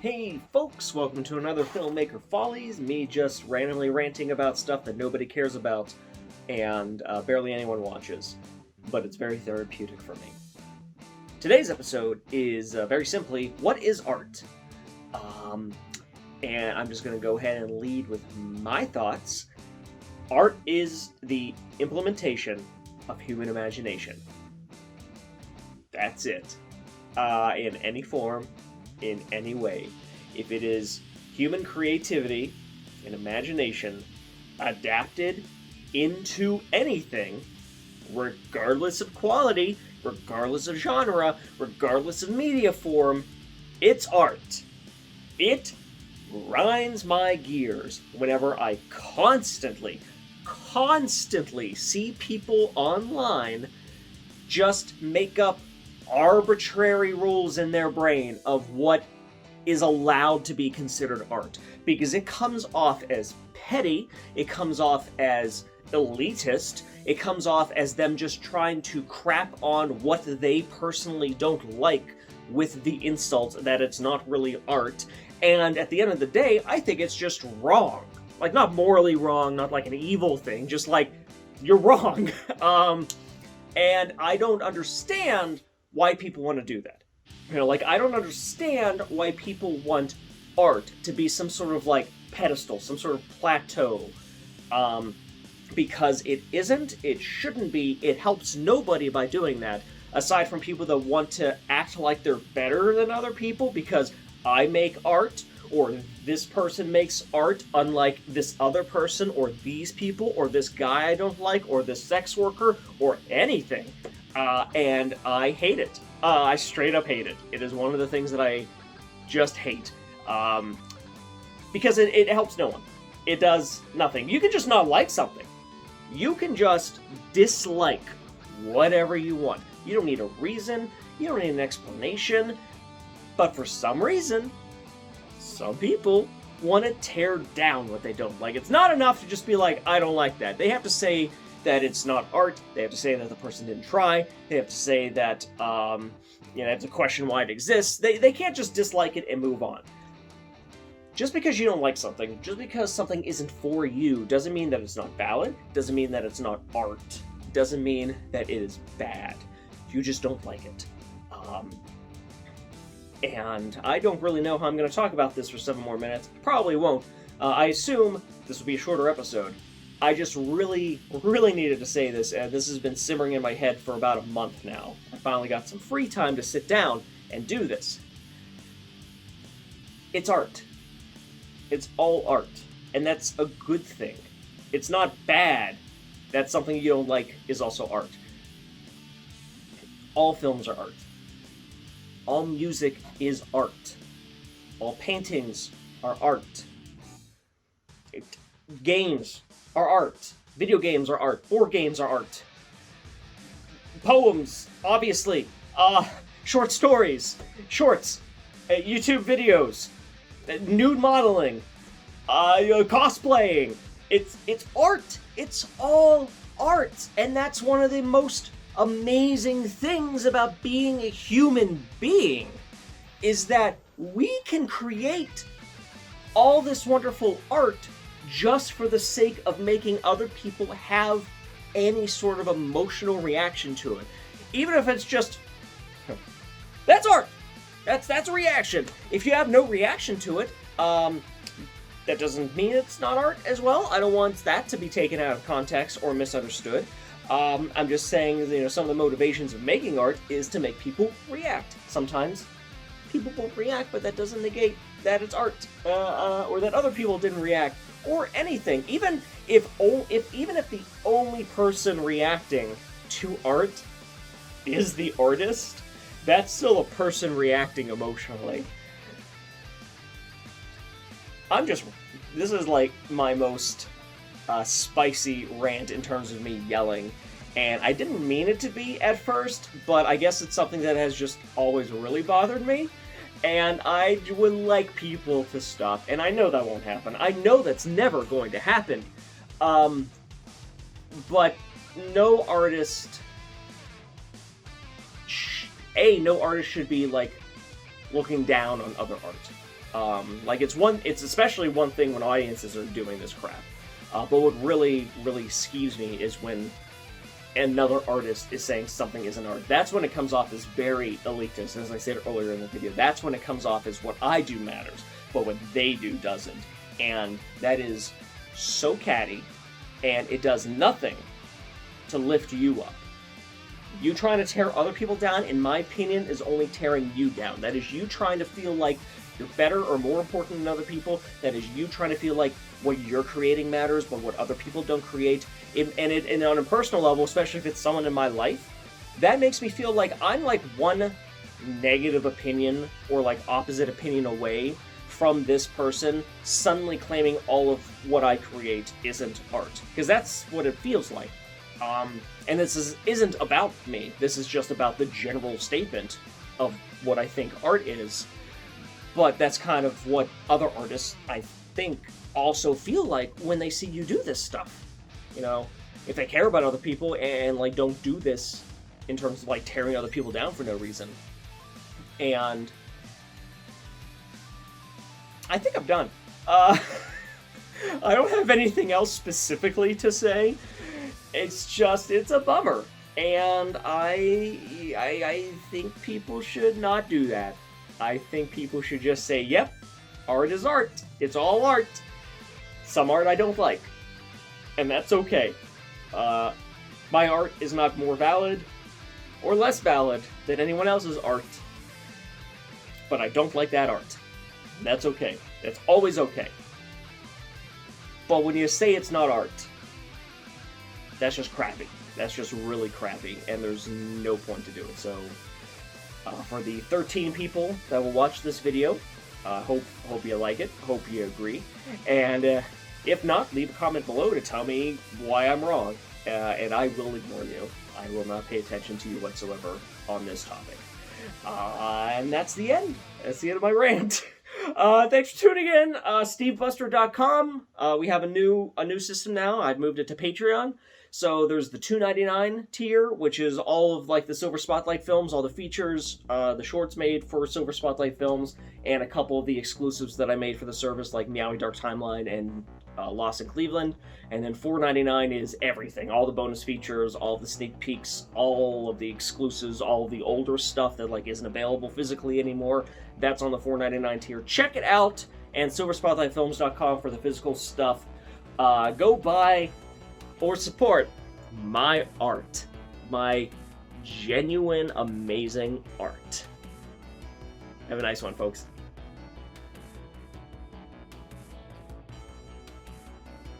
Hey folks, welcome to another Filmmaker Follies, me just randomly ranting about stuff that nobody cares about and barely anyone watches, but it's very therapeutic for me. Today's episode is very simply, what is art? And I'm just going to go ahead and lead with my thoughts. Art is the implementation of human imagination. That's it. In any form, in any way. If it is human creativity and imagination adapted into anything, regardless of quality, regardless of genre, regardless of media form, it's art. It grinds my gears whenever I constantly see people online just make up arbitrary rules in their brain of what is allowed to be considered art, because it comes off as petty, it comes off as elitist, it comes off as them just trying to crap on what they personally don't like with the insult that it's not really art. And at the end of the day, I think it's just wrong. Like, not morally wrong, not like an evil thing, just like, you're wrong. And I don't understand why people want to do that. You know, like, I don't understand why people want art to be some sort of, like, pedestal, some sort of plateau. Because it isn't, it shouldn't be, it helps nobody by doing that, aside from people that want to act like they're better than other people because I make art, or this person makes art unlike this other person, or these people, or this guy I don't like, or this sex worker, or anything. And I hate it. I straight up hate it. It is one of the things that I just hate. Because it helps no one. It does nothing. You can just not like something. You can just dislike whatever you want. You don't need a reason. You don't need an explanation. But for some reason, some people want to tear down what they don't like. It's not enough to just be like, I don't like that. They have to say that it's not art. They have to say that the person didn't try. They have to say that, they have to question why it exists. They can't just dislike it and move on. Just because you don't like something, just because something isn't for you, doesn't mean that it's not valid, doesn't mean that it's not art, doesn't mean that it is bad. You just don't like it. And I don't really know how I'm going to talk about this for 7 more minutes. Probably won't. I assume this will be a shorter episode. I just really needed to say this, and this has been simmering in my head for about a month now. I finally got some free time to sit down and do this. It's art. It's all art. And that's a good thing. It's not bad that something you don't like is also art. All films are art. All music is art. All paintings are art. Games are art. Video games are art. Board games are art. Poems, obviously. Short stories. Shorts. YouTube videos. Nude modeling. Cosplaying. It's art. It's all art. And that's one of the most amazing things about being a human being, is that we can create all this wonderful art just for the sake of making other people have any sort of emotional reaction to it. Even if it's just, that's art! That's a reaction. If you have no reaction to it, that doesn't mean it's not art as well. I don't want that to be taken out of context or misunderstood. I'm just saying, some of the motivations of making art is to make people react. Sometimes people won't react, but that doesn't negate that it's art, or that other people didn't react, or anything. Even if the only person reacting to art is the artist, that's still a person reacting emotionally. This is like my most spicy rant in terms of me yelling, and I didn't mean it to be at first, but I guess it's something that has just always really bothered me, and I would like people to stop, and I know that won't happen. I know that's never going to happen, but no artist no artist should be, like, looking down on other art. Like it's especially one thing when audiences are doing this crap. But what really skeeves me is when another artist is saying something isn't art. That's when it comes off as very elitist. As I said earlier in the video, that's when it comes off as what I do matters, but what they do doesn't. And that is so catty, and it does nothing to lift you up. You trying to tear other people down, in my opinion, is only tearing you down. That is you trying to feel like you're better or more important than other people. That is you trying to feel like what you're creating matters, but what other people don't create. And on a personal level, especially if it's someone in my life, that makes me feel like I'm like one negative opinion or like opposite opinion away from this person suddenly claiming all of what I create isn't art. Because that's what it feels like. And this isn't about me. This is just about the general statement of what I think art is. But that's kind of what other artists, I think, also feel like when they see you do this stuff. You know, if they care about other people and like don't do this in terms of like tearing other people down for no reason. And I think I'm done. I don't have anything else specifically to say. It's a bummer. And I think people should not do that. I think people should just say, yep, art is art. It's all art. Some art I don't like. And that's okay. My art is not more valid or less valid than anyone else's art. But I don't like that art. And that's okay. That's always okay. But when you say it's not art, that's just crappy. That's just really crappy, and there's no point to do it. So, for the 13 people that will watch this video, hope you like it, hope you agree, and if not, leave a comment below to tell me why I'm wrong, and I will ignore you. I will not pay attention to you whatsoever on this topic. And that's the end. That's the end of my rant. Thanks for tuning in. SteveBuster.com. We have a new system now. I've moved it to Patreon. So there's the $2.99 tier, which is all of like the Silver Spotlight films, all the features, the shorts made for Silver Spotlight films, and a couple of the exclusives that I made for the service, like Meowie Dark Timeline and Lost in Cleveland. And then $4.99 is everything, all the bonus features, all the sneak peeks, all of the exclusives, all of the older stuff that like isn't available physically anymore. That's on the $4.99 tier. Check it out, and SilverSpotlightFilms.com for the physical stuff. Go buy or support my art, my genuine, amazing art. Have a nice one, folks.